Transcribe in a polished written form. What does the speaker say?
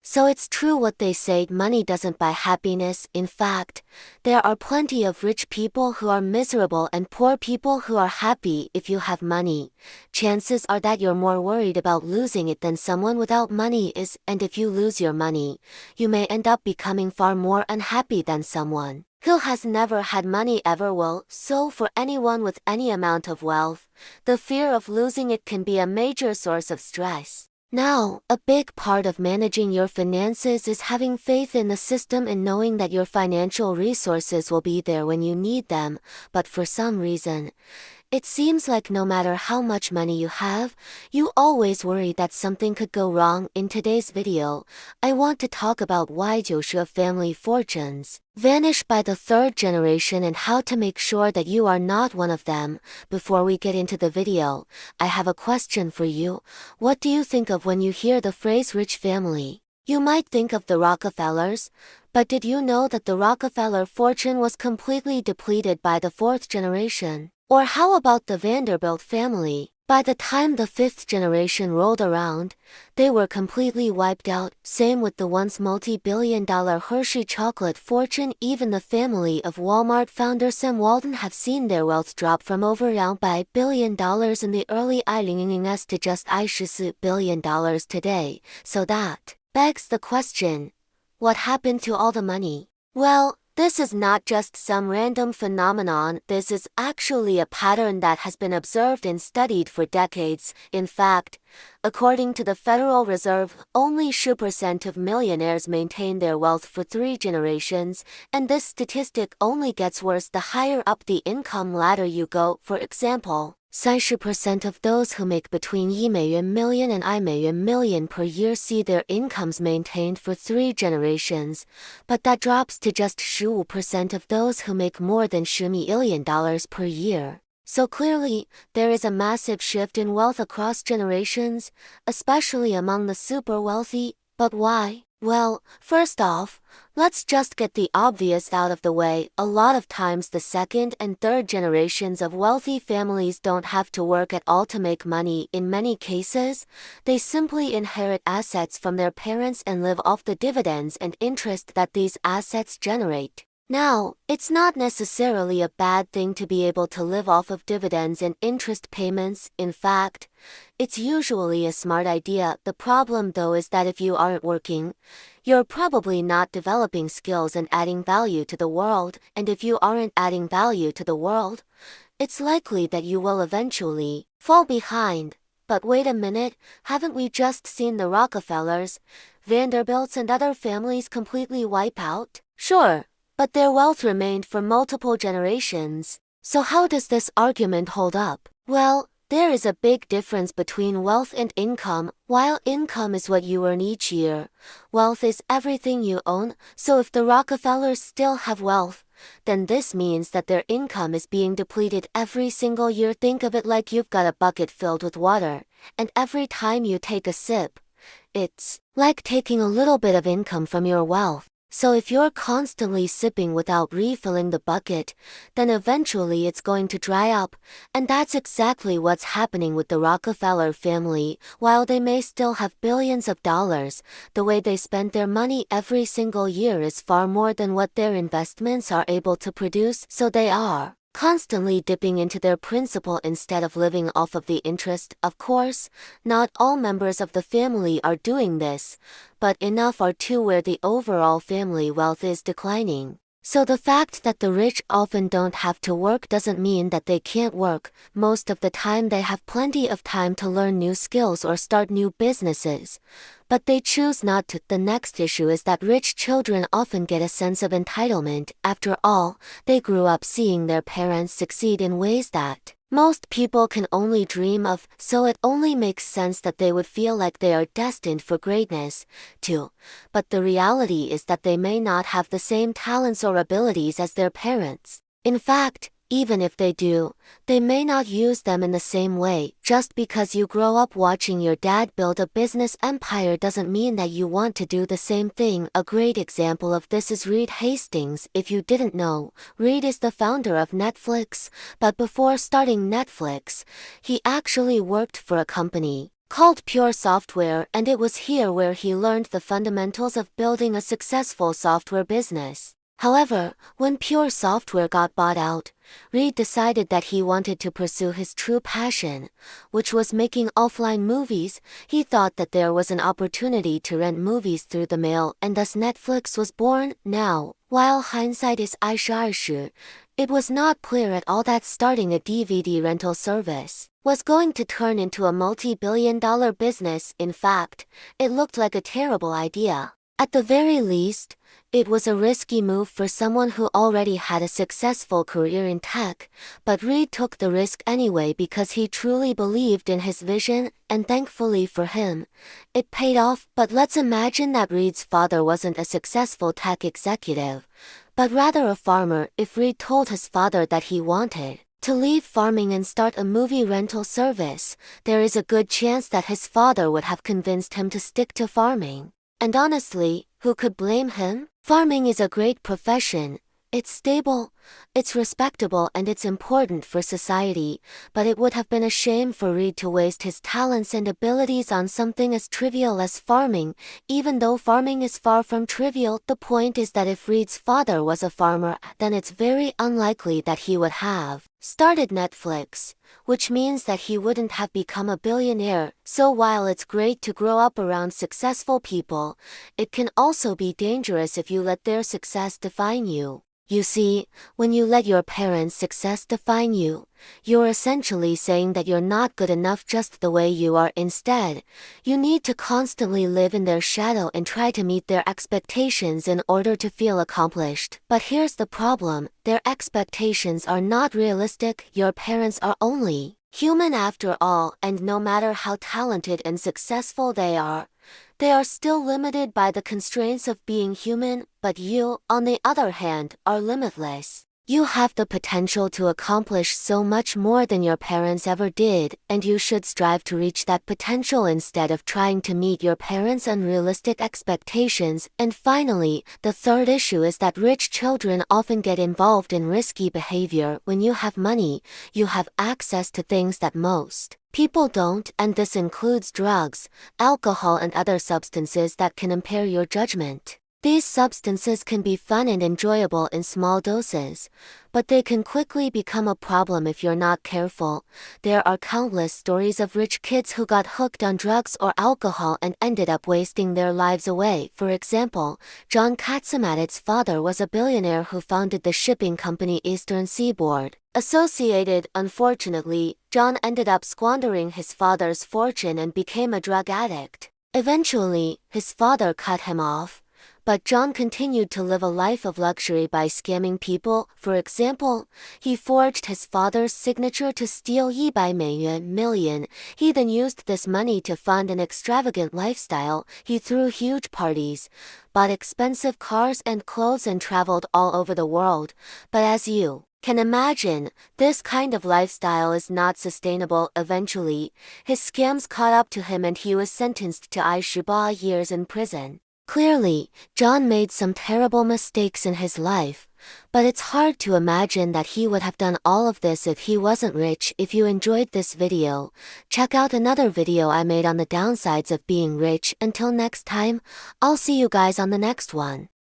So it's true what they say, money doesn't buy happiness. In fact, there are plenty of rich people who are miserable and poor people who are happy. If you have money, chances are that you're more worried about losing it than someone without money is, and if you lose your money, you may end up becoming far more unhappy than someone who has never had money ever will. So for anyone with any amount of wealth, the fear of losing it can be a major source of stress. Now, a big part of managing your finances is having faith in the system and knowing that your financial resources will be there when you need them, but for some reason, it seems like no matter how much money you have, you always worry that something could go wrong. In today's video, I want to talk about why Joshua family fortunes vanish by the third generation and how to make sure that you are not one of them. Before we get into the video, I have a question for you. What do you think of when you hear the phrase rich family? You might think of the Rockefellers, but did you know that the Rockefeller fortune was completely depleted by the fourth generation? Or how about the Vanderbilt family? By the time the fifth generation rolled around, they were completely wiped out. Same with the once multi-billion-dollar Hershey chocolate fortune. Even the family of Walmart founder Sam Walton have seen their wealth drop from over $1 billion in the early 2000s to just $14 billion today. So that begs the question, what happened to all the money? Well, this is not just some random phenomenon. This is actually a pattern that has been observed and studied for decades. In fact, according to the Federal Reserve, only 2% of millionaires maintain their wealth for 3 generations, and this statistic only gets worse the higher up the income ladder you go. For example, 30% of those who make between $1 million and $1 million per year see their incomes maintained for 3 generations, but that drops to just 2% of those who make more than $1 million per year. So clearly, there is a massive shift in wealth across generations, especially among the super wealthy. But why? Well, first off, let's just get the obvious out of the way. A lot of times the second and third generations of wealthy families don't have to work at all to make money. In many cases, they simply inherit assets from their parents and live off the dividends and interest that these assets generate. Now, it's not necessarily a bad thing to be able to live off of dividends and interest payments. In fact, it's usually a smart idea. The problem though is that if you aren't working, you're probably not developing skills and adding value to the world, and if you aren't adding value to the world, it's likely that you will eventually fall behind. But wait a minute, haven't we just seen the Rockefellers, Vanderbilts and other families completely wipe out? Sure, but their wealth remained for multiple generations. So how does this argument hold up? Well, there is a big difference between wealth and income. While income is what you earn each year, wealth is everything you own. So if the Rockefellers still have wealth, then this means that their income is being depleted every single year. Think of it like you've got a bucket filled with water, and every time you take a sip, it's like taking a little bit of income from your wealth. So if you're constantly sipping without refilling the bucket, then eventually it's going to dry up, and that's exactly what's happening with the Rockefeller family. While they may still have billions of dollars, the way they spend their money every single year is far more than what their investments are able to produce, so they are constantly dipping into their principal instead of living off of the interest. Of course, not all members of the family are doing this, but enough are to where the overall family wealth is declining. So the fact that the rich often don't have to work doesn't mean that they can't work. Most of the time they have plenty of time to learn new skills or start new businesses, but they choose not to. The next issue is that rich children often get a sense of entitlement. After all, they grew up seeing their parents succeed in ways that most people can only dream of, so it only makes sense that they would feel like they are destined for greatness, too. But the reality is that they may not have the same talents or abilities as their parents. In fact, even if they do, they may not use them in the same way. Just because you grow up watching your dad build a business empire doesn't mean that you want to do the same thing. A great example of this is Reed Hastings. If you didn't know, Reed is the founder of Netflix, but before starting Netflix, he actually worked for a company called Pure Software, and it was here where he learned the fundamentals of building a successful software business. However, when Pure Software got bought out, Reed decided that he wanted to pursue his true passion, which was making offline movies. He thought that there was an opportunity to rent movies through the mail, and thus Netflix was born. Now, while hindsight is 2020, it was not clear at all that starting a DVD rental service was going to turn into a multi-billion-dollar business. In fact, it looked like a terrible idea. At the very least, it was a risky move for someone who already had a successful career in tech, but Reed took the risk anyway because he truly believed in his vision, and thankfully for him, it paid off. But let's imagine that Reed's father wasn't a successful tech executive, but rather a farmer. If Reed told his father that he wanted to leave farming and start a movie rental service, there is a good chance that his father would have convinced him to stick to farming. And honestly, who could blame him? Farming is a great profession. It's stable, it's respectable, and it's important for society, but it would have been a shame for Reed to waste his talents and abilities on something as trivial as farming. Even though farming is far from trivial, the point is that if Reed's father was a farmer, then it's very unlikely that he would have started Netflix, which means that he wouldn't have become a billionaire. So while it's great to grow up around successful people, it can also be dangerous if you let their success define you. You see, when you let your parents' success define you, you're essentially saying that you're not good enough just the way you are. Instead, you need to constantly live in their shadow and try to meet their expectations in order to feel accomplished. But here's the problem: their expectations are not realistic. Your parents are only human after all, and no matter how talented and successful they are still limited by the constraints of being human. But you, on the other hand, are limitless. You have the potential to accomplish so much more than your parents ever did, and you should strive to reach that potential instead of trying to meet your parents' unrealistic expectations. And finally, the third issue is that rich children often get involved in risky behavior. When you have money, you have access to things that most people don't, and this includes drugs, alcohol, and other substances that can impair your judgment. These substances can be fun and enjoyable in small doses, but they can quickly become a problem if you're not careful. There are countless stories of rich kids who got hooked on drugs or alcohol and ended up wasting their lives away. For example, John Katzimatit's father was a billionaire who founded the shipping company Eastern Seaboard Associated. Unfortunately, John ended up squandering his father's fortune and became a drug addict. Eventually, his father cut him off, but John continued to live a life of luxury by scamming people. For example, he forged his father's signature to steal $100 million. He then used this money to fund an extravagant lifestyle. He threw huge parties, bought expensive cars and clothes, and traveled all over the world. But as you can imagine, this kind of lifestyle is not sustainable. Eventually, his scams caught up to him and he was sentenced to 20 years in prison. Clearly, John made some terrible mistakes in his life, but it's hard to imagine that he would have done all of this if he wasn't rich. If you enjoyed this video, check out another video I made on the downsides of being rich. Until next time, I'll see you guys on the next one.